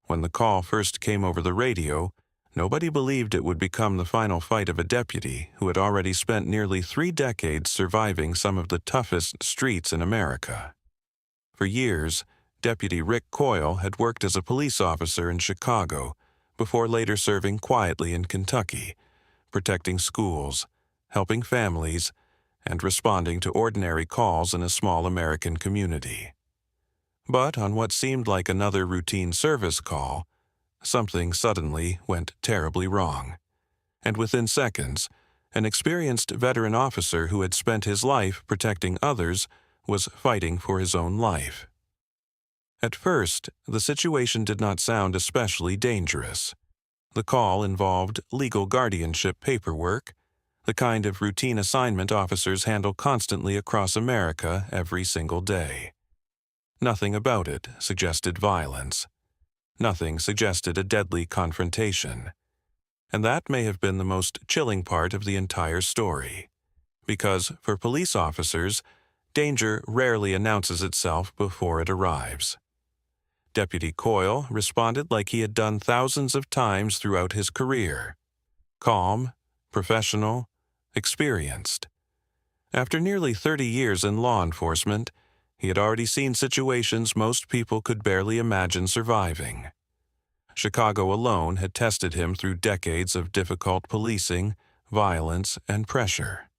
When the call first came over the radio, nobody believed it would become the final fight of a deputy who had already spent nearly 3 decades surviving some of the toughest streets in America. For years, Deputy Rick Coyle had worked as a police officer in Chicago before later serving quietly in Kentucky, protecting schools, helping families, and responding to ordinary calls in a small American community. But on what seemed like another routine service call, something suddenly went terribly wrong. And within seconds, an experienced veteran officer who had spent his life protecting others was fighting for his own life. At first, the situation did not sound especially dangerous. The call involved legal guardianship paperwork, the kind of routine assignment officers handle constantly across America every single day. Nothing about it suggested violence. Nothing suggested a deadly confrontation. And that may have been the most chilling part of the entire story. Because for police officers, danger rarely announces itself before it arrives. Deputy Coyle responded like he had done thousands of times throughout his career. Calm, professional, experienced. After nearly 30 years in law enforcement, he had already seen situations most people could barely imagine surviving. Chicago alone had tested him through decades of difficult policing, violence, and pressure.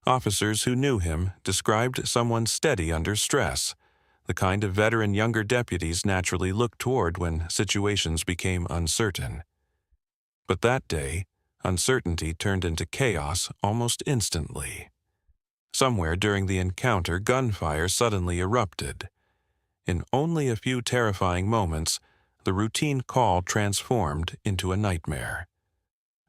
Officers who knew him described someone steady under stress, the kind of veteran younger deputies naturally looked toward when situations became uncertain. But that day, uncertainty turned into chaos almost instantly. Somewhere during the encounter, gunfire suddenly erupted. In only a few terrifying moments, the routine call transformed into a nightmare.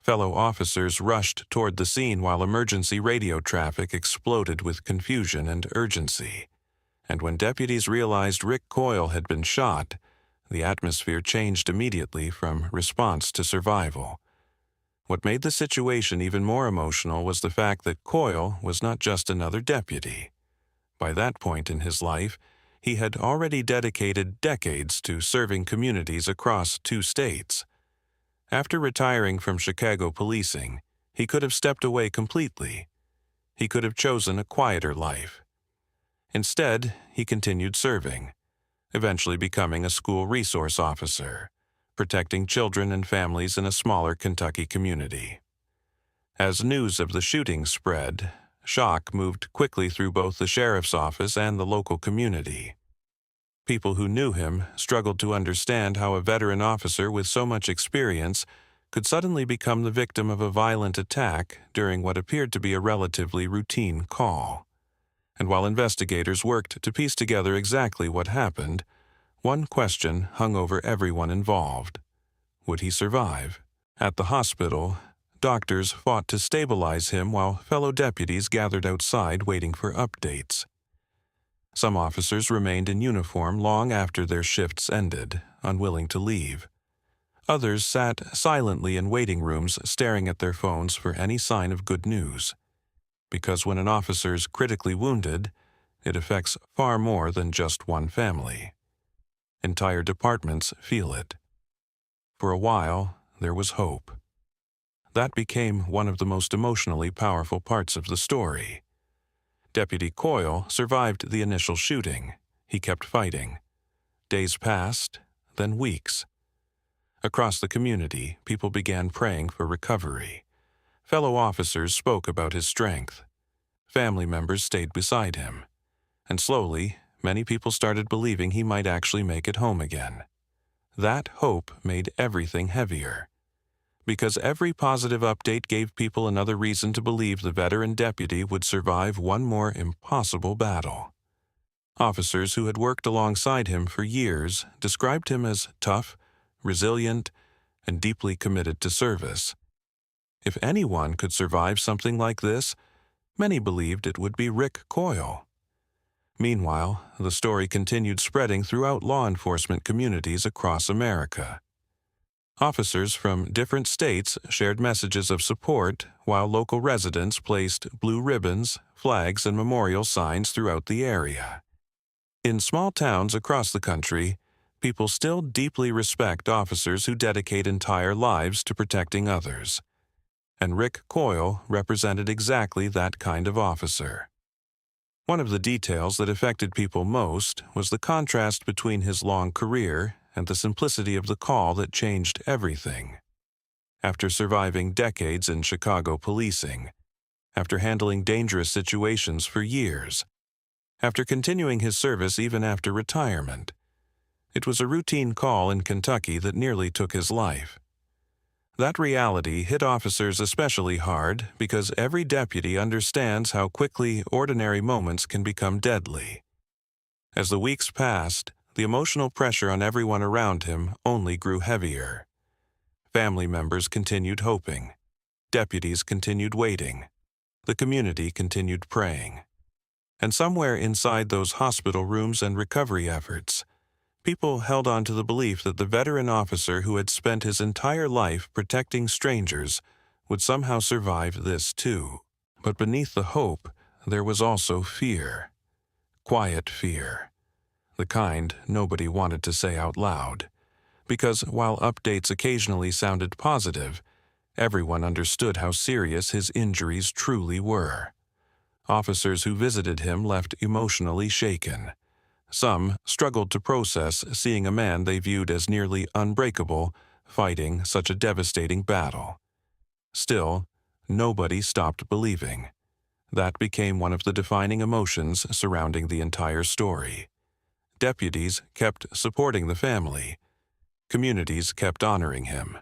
Fellow officers rushed toward the scene while emergency radio traffic exploded with confusion and urgency. And when deputies realized Rick Coyle had been shot, the atmosphere changed immediately from response to survival. What made the situation even more emotional was the fact that Coyle was not just another deputy. By that point in his life, he had already dedicated decades to serving communities across 2 states. After retiring from Chicago policing, he could have stepped away completely. He could have chosen a quieter life. Instead, he continued serving, eventually becoming a school resource officer, protecting children and families in a smaller Kentucky community. As news of the shooting spread, shock moved quickly through both the sheriff's office and the local community. People who knew him struggled to understand how a veteran officer with so much experience could suddenly become the victim of a violent attack during what appeared to be a relatively routine call. And while investigators worked to piece together exactly what happened, one question hung over everyone involved. Would he survive? At the hospital, doctors fought to stabilize him while fellow deputies gathered outside waiting for updates. Some officers remained in uniform long after their shifts ended, unwilling to leave. Others sat silently in waiting rooms staring at their phones for any sign of good news. Because when an officer's critically wounded, it affects far more than just one family. Entire departments feel it. For a while, there was hope. That became one of the most emotionally powerful parts of the story. Deputy Coyle survived the initial shooting. He kept fighting. Days passed, then weeks. Across the community, people began praying for recovery. Fellow officers spoke about his strength. Family members stayed beside him. And slowly, many people started believing he might actually make it home again. That hope made everything heavier. Because every positive update gave people another reason to believe the veteran deputy would survive one more impossible battle. Officers who had worked alongside him for years described him as tough, resilient, and deeply committed to service. If anyone could survive something like this, many believed it would be Rick Coyle. Meanwhile, the story continued spreading throughout law enforcement communities across America. Officers from different states shared messages of support, while local residents placed blue ribbons, flags, and memorial signs throughout the area. In small towns across the country, people still deeply respect officers who dedicate entire lives to protecting others. And Rick Coyle represented exactly that kind of officer. One of the details that affected people most was the contrast between his long career and the simplicity of the call that changed everything. After surviving decades in Chicago policing, after handling dangerous situations for years, after continuing his service even after retirement, it was a routine call in Kentucky that nearly took his life. That reality hit officers especially hard because every deputy understands how quickly ordinary moments can become deadly. As the weeks passed, the emotional pressure on everyone around him only grew heavier. Family members continued hoping. Deputies continued waiting. The community continued praying. And somewhere inside those hospital rooms and recovery efforts, people held on to the belief that the veteran officer who had spent his entire life protecting strangers would somehow survive this too. But beneath the hope, there was also fear. Quiet fear. The kind nobody wanted to say out loud. Because while updates occasionally sounded positive, everyone understood how serious his injuries truly were. Officers who visited him left emotionally shaken. Some struggled to process seeing a man they viewed as nearly unbreakable fighting such a devastating battle. Still, nobody stopped believing. That became one of the defining emotions surrounding the entire story. Deputies kept supporting the family. Communities kept honoring him.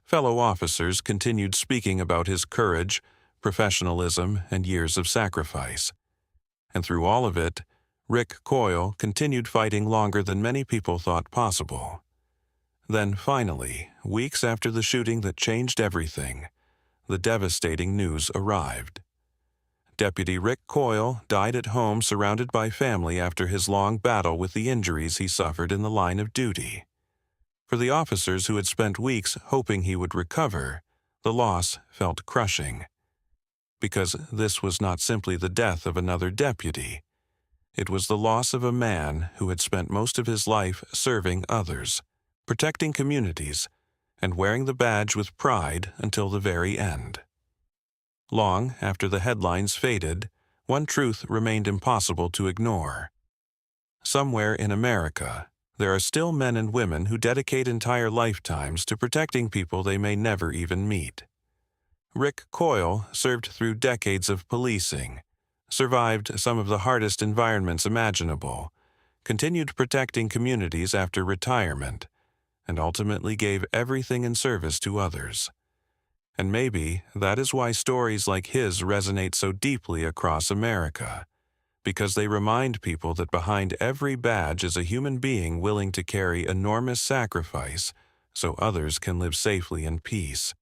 Fellow officers continued speaking about his courage, professionalism, and years of sacrifice. And through all of it, Rick Coyle continued fighting longer than many people thought possible. Then finally, weeks after the shooting that changed everything, the devastating news arrived. Deputy Rick Coyle died at home surrounded by family after his long battle with the injuries he suffered in the line of duty. For the officers who had spent weeks hoping he would recover, the loss felt crushing. Because this was not simply the death of another deputy. It was the loss of a man who had spent most of his life serving others, protecting communities, and wearing the badge with pride until the very end. Long after the headlines faded, one truth remained impossible to ignore. Somewhere in America, there are still men and women who dedicate entire lifetimes to protecting people they may never even meet. Rick Coyle served through decades of policing, survived some of the hardest environments imaginable, continued protecting communities after retirement, and ultimately gave everything in service to others. And maybe that is why stories like his resonate so deeply across America, because they remind people that behind every badge is a human being willing to carry enormous sacrifice so others can live safely in peace.